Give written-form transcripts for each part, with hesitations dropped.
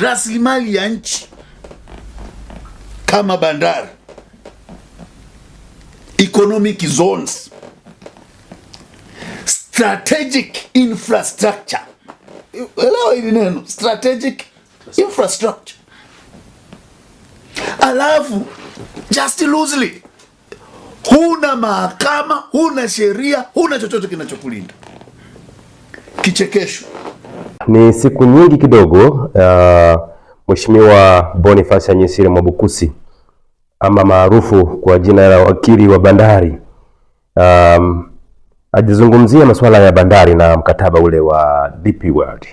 rasilimali ya nchi kama bandari, economic zones, strategic infrastructure. Elewa hili neno, strategic infrastructure. Alafu just loosely, huna mahakama, huna sheria, huna chochote kinachokulinda. Kichekesho. Ni siku nyingi kidogo Mheshimiwa Boniface Anyisire Mwabukusi ama maarufu kwa jina la wakili wa bandari ajizungumzia masuala ya bandari na mkataba ule wa DP World.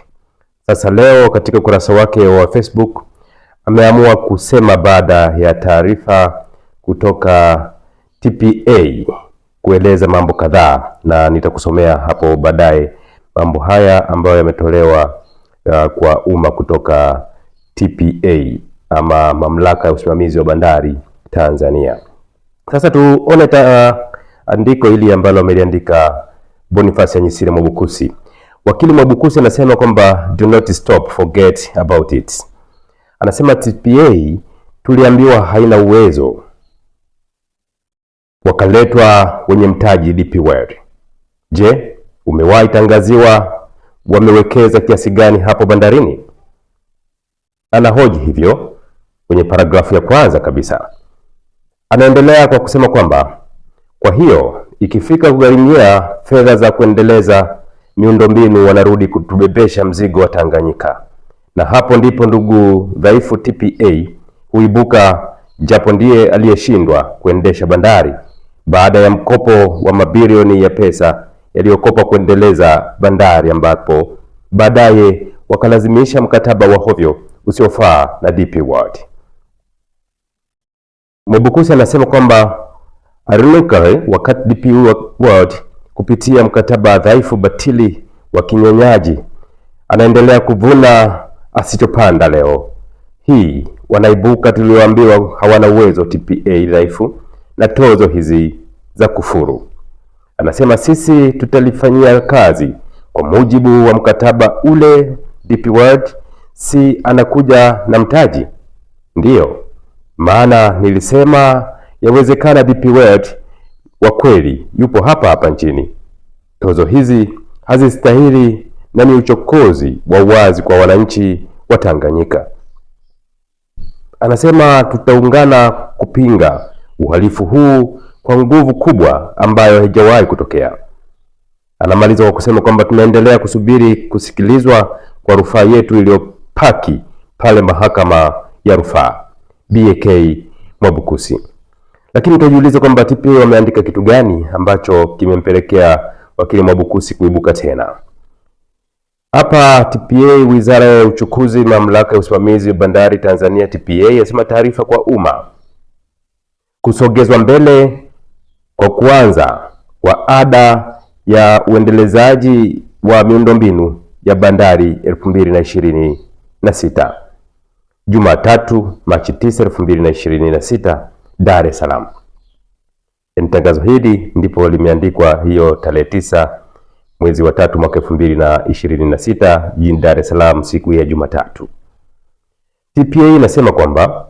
Sasa leo katika ukurasa wake wa Facebook ameamua kusema baada ya taarifa kutoka TPA kueleza mambo kadhaa, na nitakusomea hapo baadaye mambo haya ambayo yametolewa kwa umma kutoka TPA ama mamlaka ya usimamizi wa bandari Tanzania. Sasa tuone andiko hili ambalo ameliandika Boniface Anyisire Mwabukusi. Wakili Mwabukusi anasema kwamba do not stop, forget about it. Anasema TPA tuliambiwa haina uwezo, wakaletwa wenye mtaji DP World. Je, umewahi tangaziwa wamewekeza kiasi gani hapo bandarini? Anahoji hivyo kwenye paragrafu ya kwanza kabisa. Anaendelea kwa kusema kwamba kwa hiyo ikifika kugharimia fedha za kuendeleza miundombinu wanarudi kutubebesha mzigo wa Tanganyika. Na hapo ndipo ndugu dhaifu TPA huibuka, japo ndiye aliyeshindwa kuendesha bandari baada ya mkopo wa mabilioni ya pesa yaliyokopa kuendeleza bandari, ambapo baadaye wakalazimisha mkataba wa hovyo usiofaa na DP World. Mwabukusi anasema kwamba ironically, wakati DP World kupitia mkataba dhaifu batili wa kinyonyaji anaendelea kuvuna asichopanda, leo hii wanaibuka tulioambiwa hawana uwezo TPA dhaifu na tozo hizi za kufuru. Anasema sisi tutalifanyia kazi kwa mujibu wa mkataba ule. DP World si anakuja na mtaji? Ndiyo maana nilisema yawezekana DP World wa kweli yupo hapa hapa nchini. Tozo hizi hazistahili na ni uchokozi wa wazi kwa wananchi wa Tanganyika. Anasema tutaungana kupinga uhalifu huu kwa nguvu kubwa ambayo haijawahi kutokea. Anamaliza kwa kusema kwamba tunaendelea kusubiri kusikilizwa kwa rufaa yetu iliyopaki pale mahakama ya rufaa BK Mwabukusi. Lakini tujiulize kwamba TPA wameandika kitu gani ambacho kimempelekea wakili Mwabukusi kuibuka tena. Hapa TPA, Wizara ya Uchukuzi, Mamlaka ya Usimamizi wa Bandari Tanzania TPA, yasema taarifa kwa umma kusogezwa mbele kwa kuanza kwa ada ya uendelezaji wa miundombinu ya bandari 2026 Jumatatu Machi 9, 2026 Dar es Salaam. Tangazo hili ndipo limeandikwa hiyo tarehe 9 mwezi wa 3 mwaka 2026 jijini Dar es Salaam siku ya Jumatatu. TPA inasema kwamba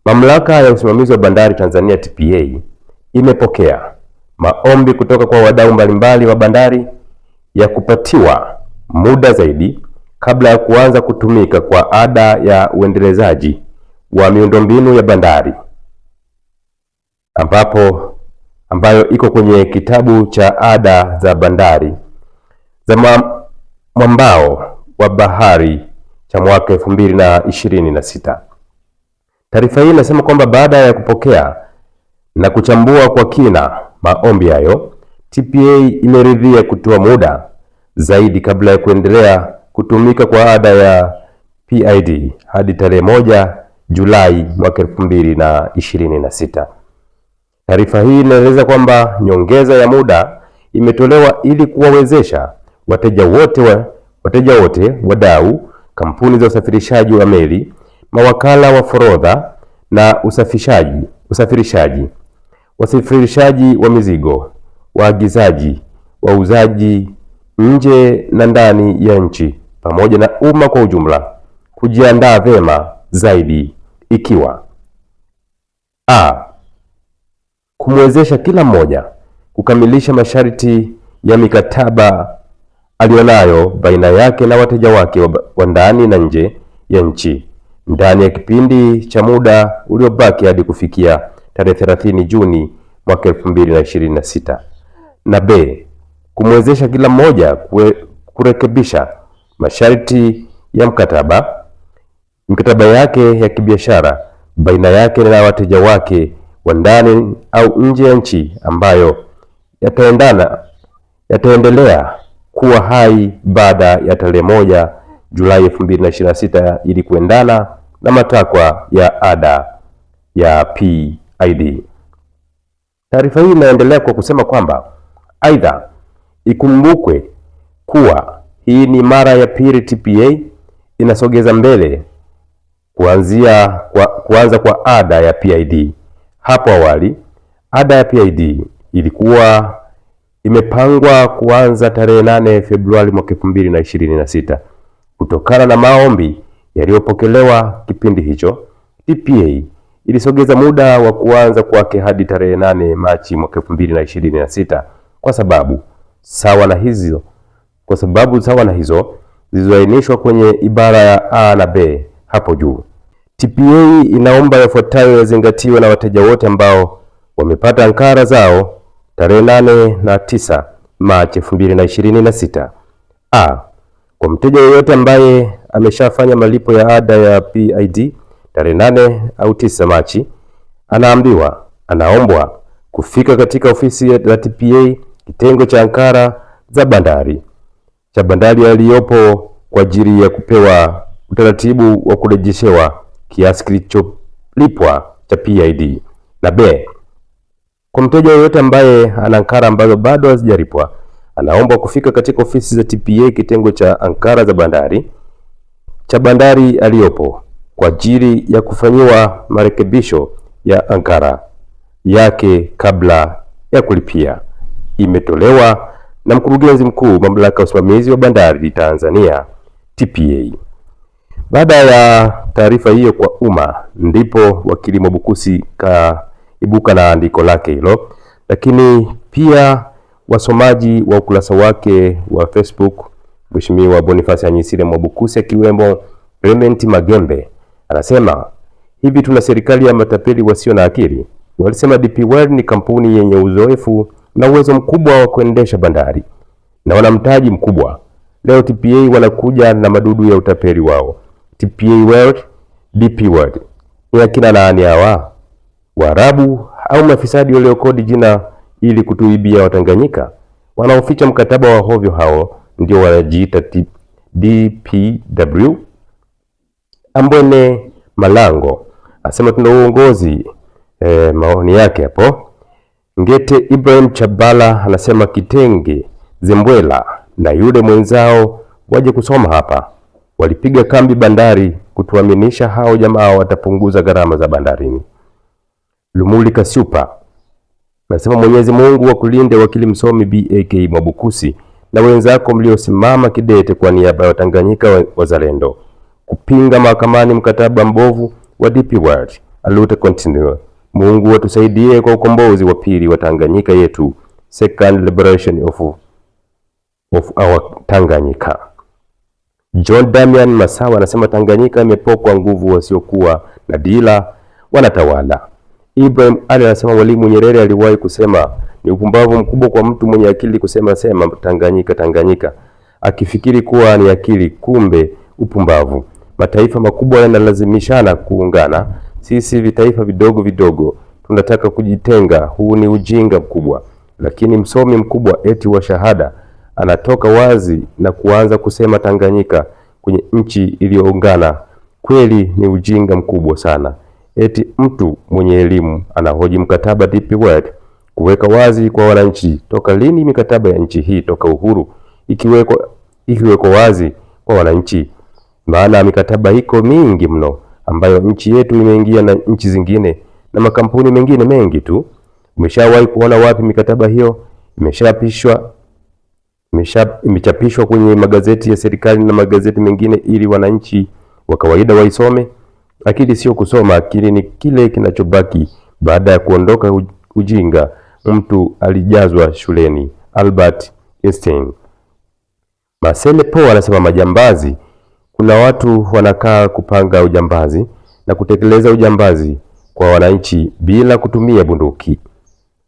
Mamlaka ya Usimamizi wa Bandari Tanzania TPA imepokea maombi kutoka kwa wadau mbalimbali wa bandari ya kupatiwa muda zaidi kabla ya kuanza kutumika kwa ada ya uendelezaji wa miundombinu ya bandari, ambayo iko kwenye kitabu cha ada za bandari za mwambao wa bahari cha mwaka 2026. Taarifa hii inasema kwamba baada ya kupokea na kuchambua kwa kina maombi hayo, TPA imeridhia kutoa muda zaidi kabla ya kuendelea kutumika kwa ada ya PID hadi tarehe 1 Julai mwaka 2026. Taarifa hii inaeleza kwamba nyongeza ya muda imetolewa ili kuwawezesha wateja wote, wadau, kampuni za usafirishaji wa meli, mawakala wa forodha na wasafirishaji wa mizigo, waagizaji, wauzaji nje na ndani ya nchi, pamoja na umma kwa ujumla, kujiandaa vyema zaidi, ikiwa kumwezesha kila mmoja kukamilisha masharti ya mikataba alionayo baina yake na wateja wake wa ndani na nje ya nchi ndani ya kipindi cha muda uliobaki hadi kufikia tarehe 30 Juni mwaka 2026. Na kumwezesha kila mmoja kurekebisha masharti ya mikataba yake ya kibiashara baina yake na wateja wake wa ndani au nje ya nchi ambayo yataendelea kuwa hai baada ya tarehe 1 Julai 2026 ili kuendana na matakwa ya ada ya PID. Taarifa hii inaendelea kwa kusema kwamba aidha, ikumbukwe kuwa hii ni mara ya pili TPA inasogeza mbele kuanza kwa ada ya PID. Hapo awali ada ya PID ilikuwa imepangwa kuanza tarehe 8 Februari mwaka 2026. Kutokana na maombi yaliyopokelewa kipindi hicho, TPA ilisogeza muda wa kuanza kwake hadi tarehe 8 Machi mwaka 2026 kwa sababu sawa na hizo zilizoainishwa kwenye ibara ya A na B hapo juu. TPA inaomba yafuatayo yazingatiwe na wateja wote ambao wamepata ankara zao tarehe 8 na 9 Machi 2026. Kwa mteja yeyote ambaye ameshafanya malipo ya ada ya PID tarehe 8 au 9 Machi, anaombwa kufika katika ofisi ya TPA kitengo cha ankara za bandari aliyopo kwa ajili ya kupewa utaratibu wa kurejeshewa kiasi kilicholipwa cha PID. Na kwa mteja yeyote ambaye ana ankara ambazo bado hazijalipwa, anaomba kufika katika ofisi za TPA kitengo cha ankara za bandari aliyopo kwa ajili ya kufanyiwa marekebisho ya ankara yake kabla ya kulipia. Imetolewa na Mkurugenzi Mkuu Mamlaka ya Usimamizi wa Bandari Tanzania TPA. Baada ya taarifa hiyo kwa umma, ndipo wakili Mwabukusi kaibuka na andiko lake hilo, lakini pia wasomaji wa ukurasa wake wa Facebook, Mheshimiwa Boniface Anyisire Mwabukusi akiwemo Clement Magembe, anasema hivi: tuna serikali ya matapeli wasio na akili. Walisema DP World ni kampuni yenye uzoefu na uwezo mkubwa wa kuendesha bandari na wana mtaji mkubwa. Leo TPA wanakuja na madudu ya utapeli wao. TPA World, DP World ni akina nani hawa? Waarabu au mafisadi waliokodi jina ili kutuibia Watanganyika? Wanaoficha mkataba wa hovyo hao ndio wanajiita DPW. Ambwene Malango asema tuna uongozi. Maoni yake hapo. Ngete Ibrahim Chabala anasema Kitenge Zembwela na yule mwenzao waje kusoma hapa. Walipiga kambi bandari kutuaminisha hao jamaa watapunguza gharama za bandarini. Lumuli Kasupa anasema Mwenyezi Mungu wakulinde, wakili msomi BAK Mwabukusi na wenzako mliosimama kidete kwa niaba ya Watanganyika wazalendo kupinga mahakamani mkataba mbovu wa DP World. Alute continue. Mungu watusaidie kwa ukombozi wa pili wa Tanganyika yetu, second liberation of our Tanganyika. John Damian Masawa anasema Tanganyika imepokwa nguvu, wasiokuwa na dila wanatawala. Ibrahim Ali anasema Mwalimu Nyerere aliwahi kusema ni upumbavu mkubwa kwa mtu mwenye akili kusema Tanganyika Tanganyika akifikiri kuwa ni akili, kumbe upumbavu. Mataifa makubwa yanalazimishana kuungana, sisi vitaifa vidogo vidogo tunataka kujitenga. Huu ni ujinga mkubwa. Lakini msomi mkubwa eti wa shahada anatoka wazi na kuanza kusema Tanganyika kwenye nchi iliyoungana. Kweli ni ujinga mkubwa sana. Eti mtu mwenye elimu anahoji mkataba DP World kuweka wazi kwa wananchi. Toka lini mikataba ya nchi hii toka uhuru ikiwekwa wazi kwa wananchi? Maana mikataba iko mingi mno ambayo nchi yetu imeingia na nchi zingine na makampuni mengine mengi tu. Umeshawahi kuona wapi mikataba hiyo imechapishwa kwenye magazeti ya serikali na magazeti mengine ili wananchi wa kawaida waisome. Akili sio kusoma, akili ni kile kinachobaki baada ya kuondoka ujinga mtu alijazwa shuleni. Albert Einstein. Marcel Paul anasema majambazi, kuna watu wanakaa kupanga ujambazi na kutekeleza ujambazi kwa wananchi bila kutumia bunduki.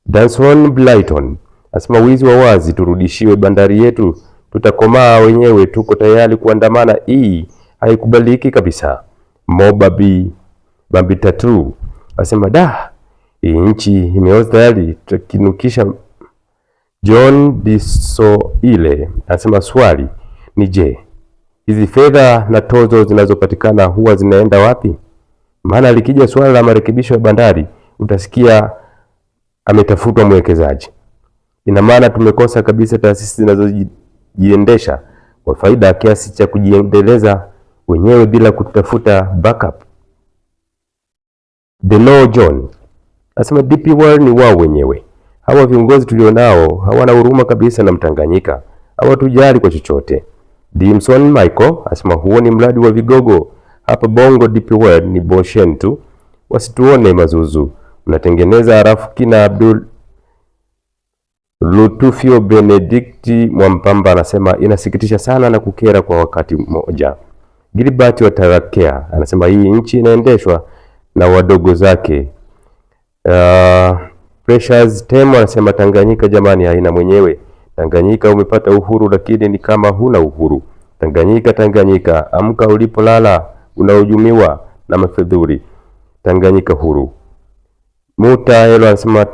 Danson Blyton anasema wizi wa wazi, turudishiwe bandari yetu, tutakomaa wenyewe, tuko tayari kuandamana, hii haikubaliki kabisa. Mobabi Bambi Tatu anasema hii nchi imeoza tayari, tutakinukisha. John Disoile anasema swali ni je, hizi fedha na tozo zinazopatikana huwa zinaenda wapi? Maana likija swala la marekebisho ya bandari utasikia ametafutwa mwekezaji. Ina maana tumekosa kabisa taasisi zinazojiendesha kwa faida kiasi cha kujiendeleza wenyewe bila kutafuta backup. Deno John anasema DP World ni wao wenyewe. Hawa viongozi tulionao hawana huruma kabisa na Mtanganyika, hawatujali kwa chochote. Dimson Michael anasema huo ni mradi wa vigogo hapa Bongo. DP World ni boshen tu, wasituone mazuzu. Unatengeneza harafu. Kina Abdul Lutufio Benedicti Mwampamba anasema inasikitisha sana na kukera kwa wakati mmoja. Gilbert wa Tarakea anasema hii nchi inaendeshwa na wadogo zake. Precious Temo anasema Tanganyika jamani haina mwenyewe. Tanganyika umepata uhuru lakini ni kama huna uhuru. Tanganyika amka ulipolala, unahujumiwa na mafedhuri. Tanganyika huru. Muta Helo anasema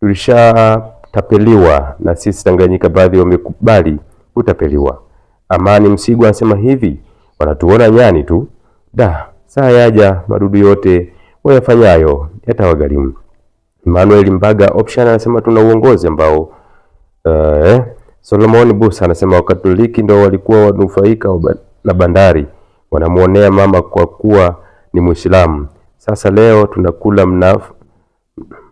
tulishatapeliwa na sisi Tanganyika baadhi wamekubali kutapeliwa. Amani Msigwa anasema hivi wanatuona nyani tu. Saa yaja madudu yote wayafanyayo yatawagharimu. Emmanuel Mbaga Option anasema tuna uongozi ambao Solomon Busa anasema Wakatoliki ndio walikuwa wanufaika na bandari, wanamuonea mama kwa kuwa ni Muislamu. Sasa leo tunakula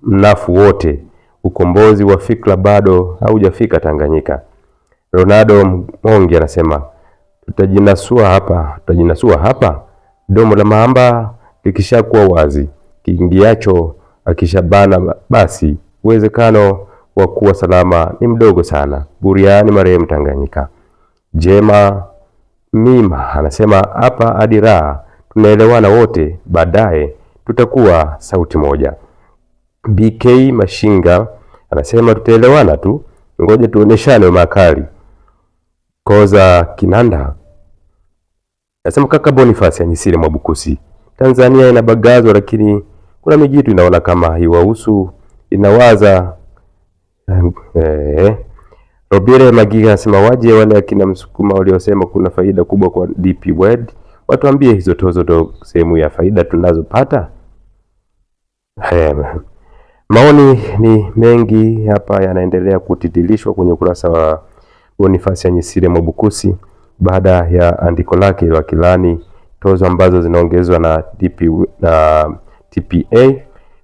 mnafu wote. Ukombozi wa fikra bado haujafika Tanganyika. Ronaldo Mongi anasema tutajinasua hapa. Domo la mamba likishakuwa wazi, kiingiacho akishabana basi uwezekano wa kuwa salama ni mdogo sana. Buriani marehemu Tanganyika. Jema Mima anasema hapa hadi raha tunaelewana wote, baadaye tutakuwa sauti moja. BK Mashinga anasema tutaelewana tu, ngoja tuoneshane makali. Koza Kinanda anasema kaka Boniface Anyisire Mwabukusi, Tanzania inabagazwa lakini kuna mijitu inaona kama haiwahusu, inawaza. Robire Magiga anasema waje wale akina Msukuma waliosema kuna faida kubwa kwa DP World, watuambie hizo tozo ndo sehemu ya faida tunazopata. Maoni ni mengi hapa yanaendelea kutitilishwa kwenye ukurasa wa Boniface Anyisire Mwabukusi baada ya andiko lake la kilani tozo ambazo zinaongezwa na TPA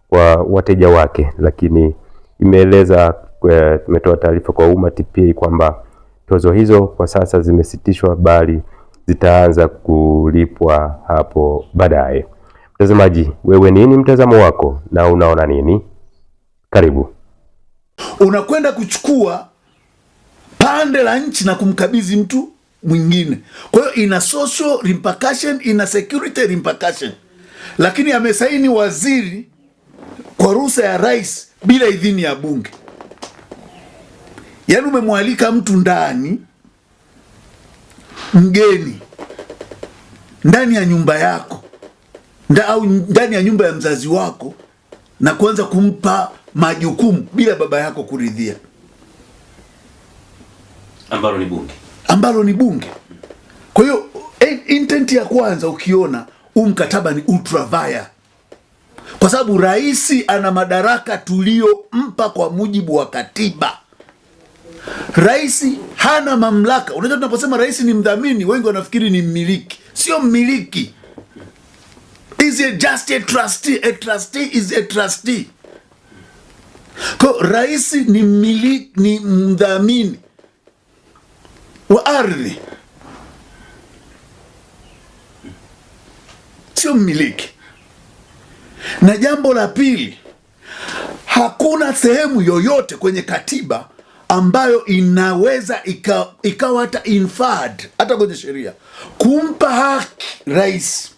kwa wateja wake, lakini imeeleza tumetoa taarifa kwa umma TPA kwamba tozo hizo kwa sasa zimesitishwa bali zitaanza kulipwa hapo baadaye. Mtazamaji, wewe nini mtazamo wako na unaona nini? Karibu. Unakwenda kuchukua pande la nchi na kumkabidhi mtu mwingine. Kwa hiyo ina social repercussion, ina security repercussion. Lakini amesaini waziri kwa ruhusa ya rais bila idhini ya bunge. Yaani umemwalika mtu ndani, mgeni, ndani ya nyumba yako au ndani ya nyumba ya mzazi wako, na kuanza kumpa majukumu bila baba yako kuridhia, ambalo ni bunge. Kwa hiyo intent ya kwanza ukiona mkataba ni ultra vire, kwa sababu rais ana madaraka tuliompa kwa mujibu wa katiba. Rais hana mamlaka. Unajua tunaposema rais ni mdhamini, wengi wanafikiri ni mmiliki. Sio mmiliki. Is just a trustee. A trustee is a trustee. Kwa rais ni mmiliki, ni mdhamini wa ardhi. sio mmiliki. Na jambo la pili, hakuna sehemu yoyote kwenye katiba ambayo inaweza ikawa hata inferred, hata kwenye sheria kumpa haki rais